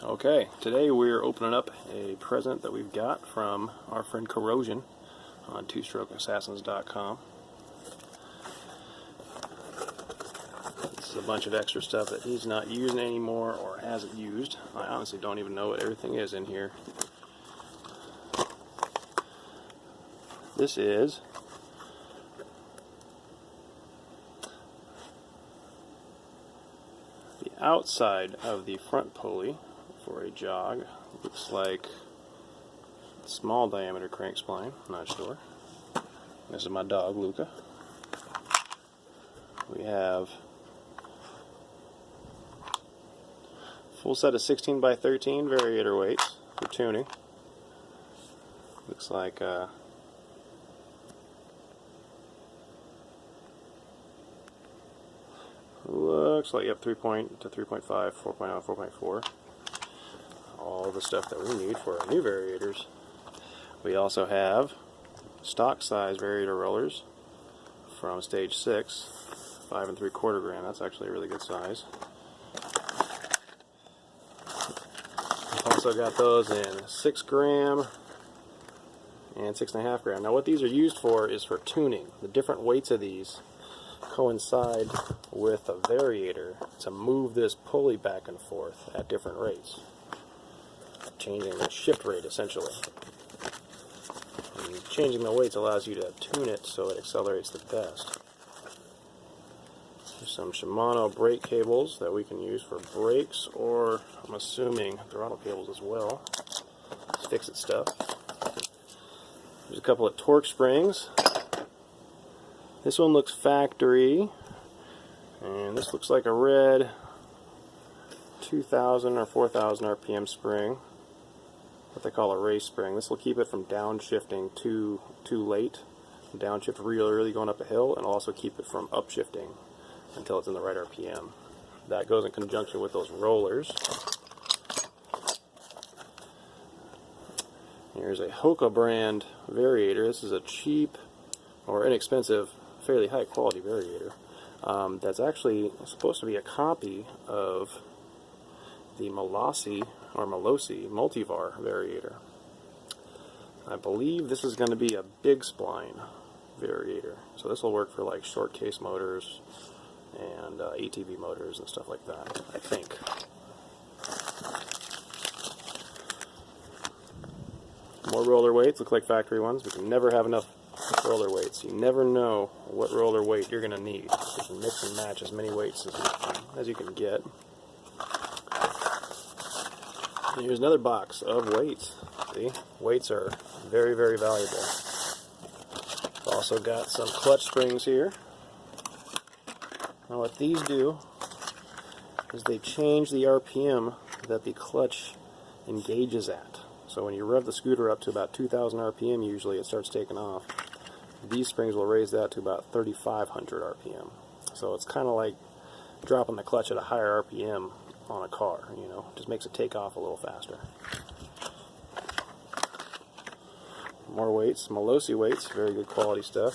Okay, today we're opening up a present that we've got from our friend Corrosion on twostrokeassassins.com. This is a bunch of extra stuff that he's not using anymore or hasn't used. I honestly don't even know what everything is in here. This is the outside of the front pulley for a jog. Looks like a small diameter crank spline, not sure. This is my dog, Luca. We have a full set of 16 by 13 Variator weights for tuning. Looks like yep, 3 to 3.5, 4.0, 4.4. All the stuff that we need for our new Variators. We also have stock size Variator rollers from stage 6, 5 3/4 gram. That's actually a really good size. We've also got those in 6 gram and 6.5 gram. Now what these are used for is for tuning. The different weights of these coincide with a Variator to move this pulley back and forth at different rates, changing the shift rate essentially. And changing the weights allows you to tune it so it accelerates the best. There's some Shimano brake cables that we can use for brakes, or I'm assuming throttle cables as well. Fix-it stuff. There's a couple of torque springs. This one looks factory, and this looks like a red 2000 or 4000 RPM spring, what they call a race spring. This will keep it from downshifting too late, downshift really going up a hill, and it'll also keep it from upshifting until it's in the right RPM. That goes in conjunction with those rollers. Here's a Hoca brand Variator. This is a cheap or inexpensive, fairly high quality Variator. That's actually supposed to be a copy of the Malossi Multivar Variator. I believe this is going to be a big spline Variator, so this will work for like short case motors and ATV motors and stuff like that, I think. More roller weights, look like factory ones. We can never have enough roller weights. You never know what roller weight you're going to need. You can mix and match as many weights as you can get. And here's another box of weights. See, weights are very, very valuable. Also got some clutch springs here. Now what these do is they change the RPM that the clutch engages at. So when you rev the scooter up to about 2000 RPM, usually it starts taking off. These springs will raise that to about 3500 RPM. So it's kind of like dropping the clutch at a higher RPM on a car, you know, just makes it take off a little faster. More weights, Malossi weights, very good quality stuff.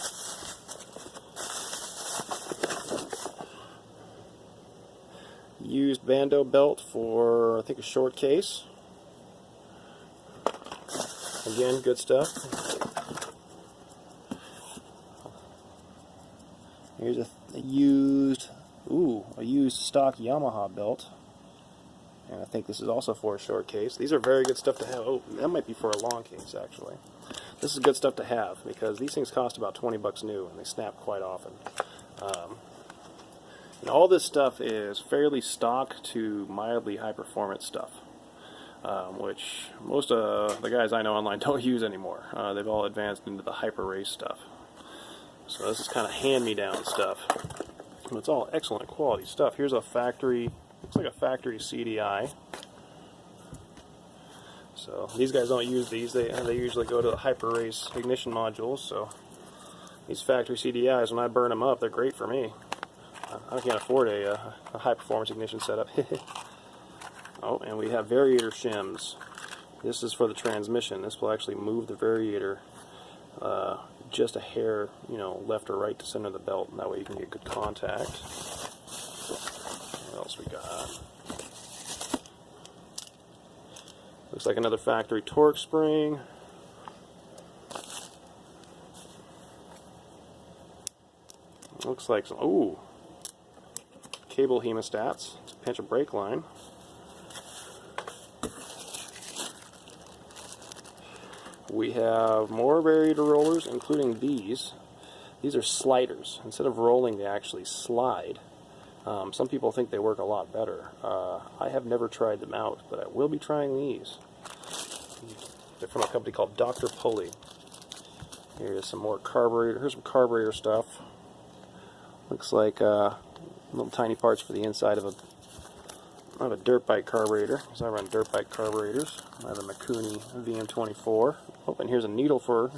Used Bando belt for, I think, a short case. Again, good stuff. Here's a used stock Yamaha belt. And I think this is also for a short case. These are very good stuff to have. Oh, that might be for a long case, actually. This is good stuff to have because these things cost about 20 bucks new and they snap quite often. And all this stuff is fairly stock to mildly high performance stuff, which most of the guys I know online don't use anymore. They've all advanced into the hyper race stuff. So this is kind of hand-me-down stuff. And it's all excellent quality stuff. Here's a factory, looks like a factory CDI. So these guys don't use these. They usually go to the hyper race ignition modules. So these factory CDIs, when I burn them up, they're great for me. I can't afford a high performance ignition setup. Oh, and we have Variator shims. This is for the transmission. This will actually move the Variator just a hair, you know, left or right to center the belt, and that way you can get good contact. What else we got? Looks like another factory torque spring. Looks like some, ooh, cable hemostats. It's a pinch of brake line. We have more Variator rollers, including these. These are sliders. Instead of rolling, they actually slide. Some people think they work a lot better. I have never tried them out, but I will be trying these. They're from a company called Dr. Pulley. Here's some more carburetor. Here's some carburetor stuff. Looks like little tiny parts for the inside of a dirt bike carburetor, because I run dirt bike carburetors. I have a Mikuni VM24. Oh, and here's a needle for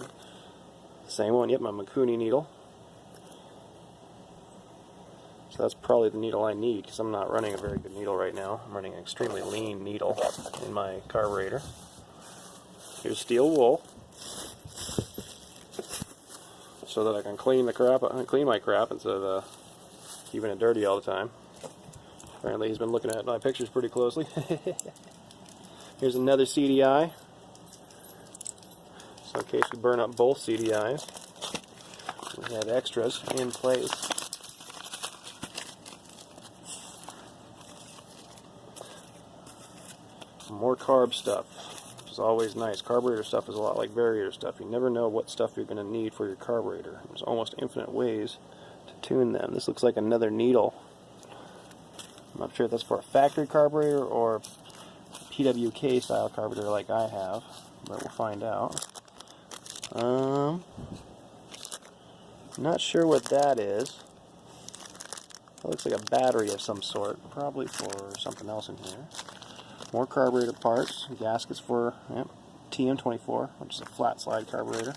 the same one. Yep, my Mikuni needle. So that's probably the needle I need, because I'm not running a very good needle right now. I'm running an extremely lean needle in my carburetor. Here's steel wool, so that I can clean my crap instead of keeping it dirty all the time. Apparently he's been looking at my pictures pretty closely. Here's another CDI, so in case we burn up both CDIs, we have extras in place. More carb stuff, which is always nice. Carburetor stuff is a lot like Variator stuff. You never know what stuff you're going to need for your carburetor. There's almost infinite ways to tune them. This looks like another needle. I'm not sure if that's for a factory carburetor or PWK style carburetor like I have, but we'll find out. Not sure what that is. It looks like a battery of some sort, probably for something else in here. More carburetor parts, gaskets for TM24, which is a flat slide carburetor.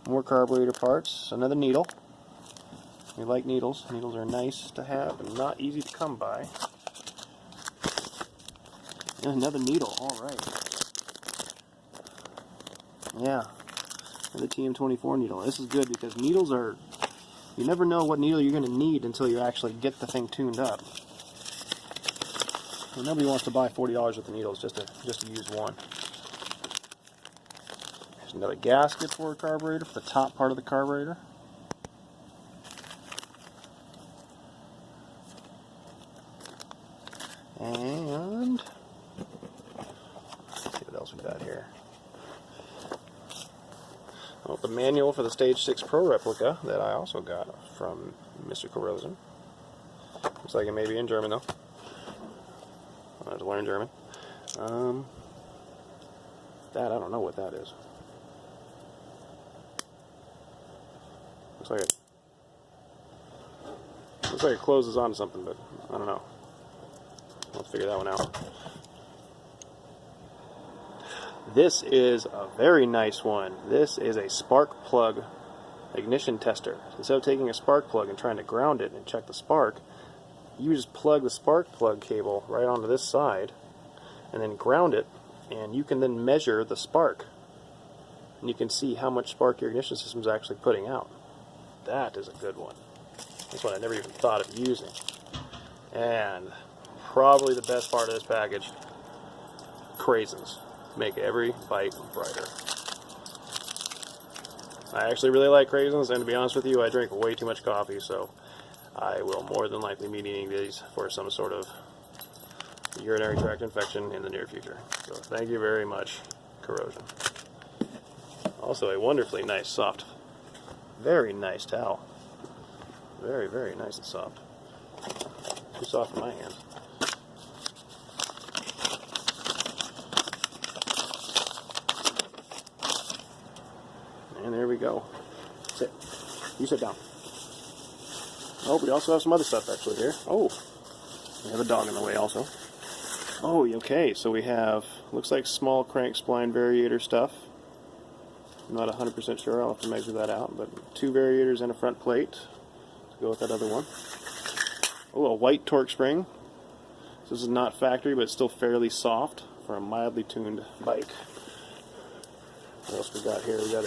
More carburetor parts, another needle. We like needles. Needles are nice to have and not easy to come by. And another needle, alright. Yeah, another TM24 needle. This is good because needles are, you never know what needle you're going to need until you actually get the thing tuned up. And nobody wants to buy $40 worth of needles just to use one. There's another gasket for a carburetor, for the top part of the carburetor. And let's see what else we got here. Oh, the manual for the Stage 6 Pro replica that I also got from Mr. Corrosion. Looks like it may be in German though. I have to learn German. That, I don't know what that is. Looks like it closes on something, but I don't know. Let's figure that one out. This is a very nice one. This is a spark plug ignition tester. Instead of taking a spark plug and trying to ground it and check the spark, you just plug the spark plug cable right onto this side and then ground it, and you can then measure the spark. And you can see how much spark your ignition system is actually putting out. That is a good one. This one I never even thought of using. And probably the best part of this package, craisins. Make every bite brighter. I actually really like craisins, and to be honest with you, I drink way too much coffee, so I will more than likely be eating these for some sort of urinary tract infection in the near future. So thank you very much, Corrosion. Also a wonderfully nice, soft, very nice towel. Very, very nice and soft. Too soft for my hands. And there we go. Sit. You sit down. Oh, we also have some other stuff actually here. Oh, we have a dog in the way also. Oh, okay, so we have, looks like small crank spline Variator stuff. I'm not 100% sure, I'll have to measure that out, but 2 Variators and a front plate to go with that other one. Oh, a white torque spring. So this is not factory, but it's still fairly soft for a mildly tuned bike. What else we got here? We got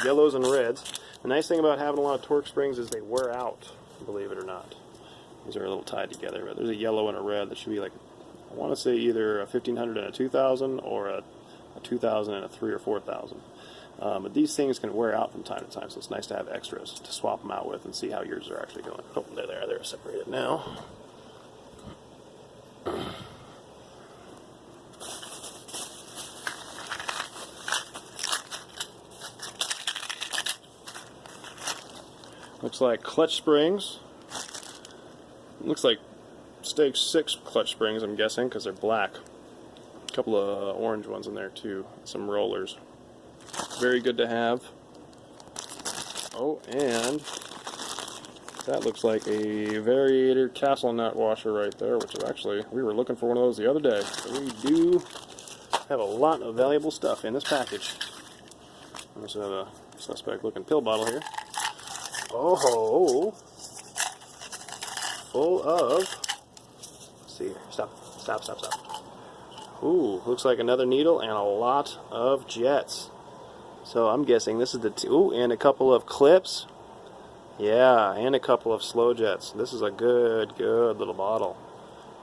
yellows and reds. The nice thing about having a lot of torque springs is they wear out, believe it or not. These are a little tied together, but there's a yellow and a red that should be like, I want to say either a 1500 and a 2000 or a 2000 and a 3 or 4000. But these things can wear out from time to time, so it's nice to have extras to swap them out with and see how yours are actually going. Oh, there they are. They're separated now. Looks like clutch springs. Looks like Stake 6 clutch springs, I'm guessing, because they're black. A couple of orange ones in there too. Some rollers. Very good to have. Oh, and that looks like a Variator castle nut washer right there, which is actually, we were looking for one of those the other day. So we do have a lot of valuable stuff in this package. We also have a suspect looking pill bottle here. Oh, full of, let's see here, stop. Ooh, looks like another needle and a lot of jets. So I'm guessing this is the ooh, and a couple of clips. Yeah, and a couple of slow jets. This is a good little bottle.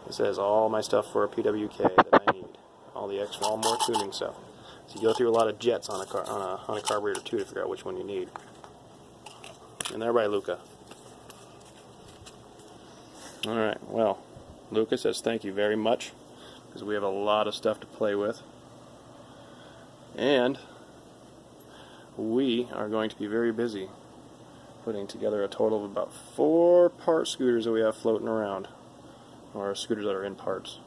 This has all my stuff for a PWK that I need. All the extra, all more tuning stuff. So you go through a lot of jets on a carburetor too to figure out which one you need. And there by Luca. Alright, well, Luca says thank you very much, because we have a lot of stuff to play with. And we are going to be very busy putting together a total of about 4 part scooters that we have floating around, or scooters that are in parts.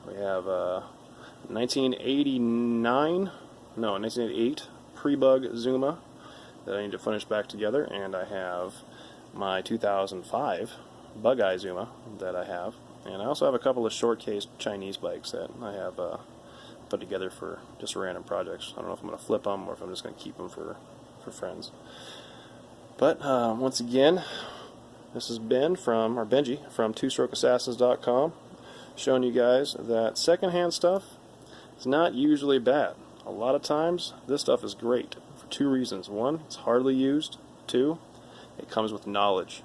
We have 1988 pre-bug Zuma that I need to finish back together, and I have my 2005 Bug-Eye Zuma that I have, and I also have a couple of short-case Chinese bikes that I have put together for just random projects. I don't know if I'm going to flip them or if I'm just going to keep them for friends. But once again, this has been Benji from twostrokeassassins.com, showing you guys that secondhand stuff is not usually bad. A lot of times this stuff is great for 2 reasons. 1, it's hardly used. 2, it comes with knowledge.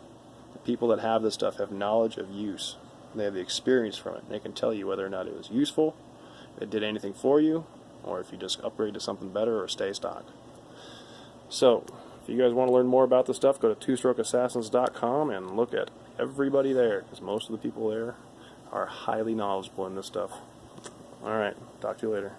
The people that have this stuff have knowledge of use. They have the experience from it. They can tell you whether or not it was useful, if it did anything for you, or if you just upgrade to something better or stay stock. So, if you guys want to learn more about this stuff, go to twostrokeassassins.com and look at everybody there, because most of the people there are highly knowledgeable in this stuff. Alright, talk to you later.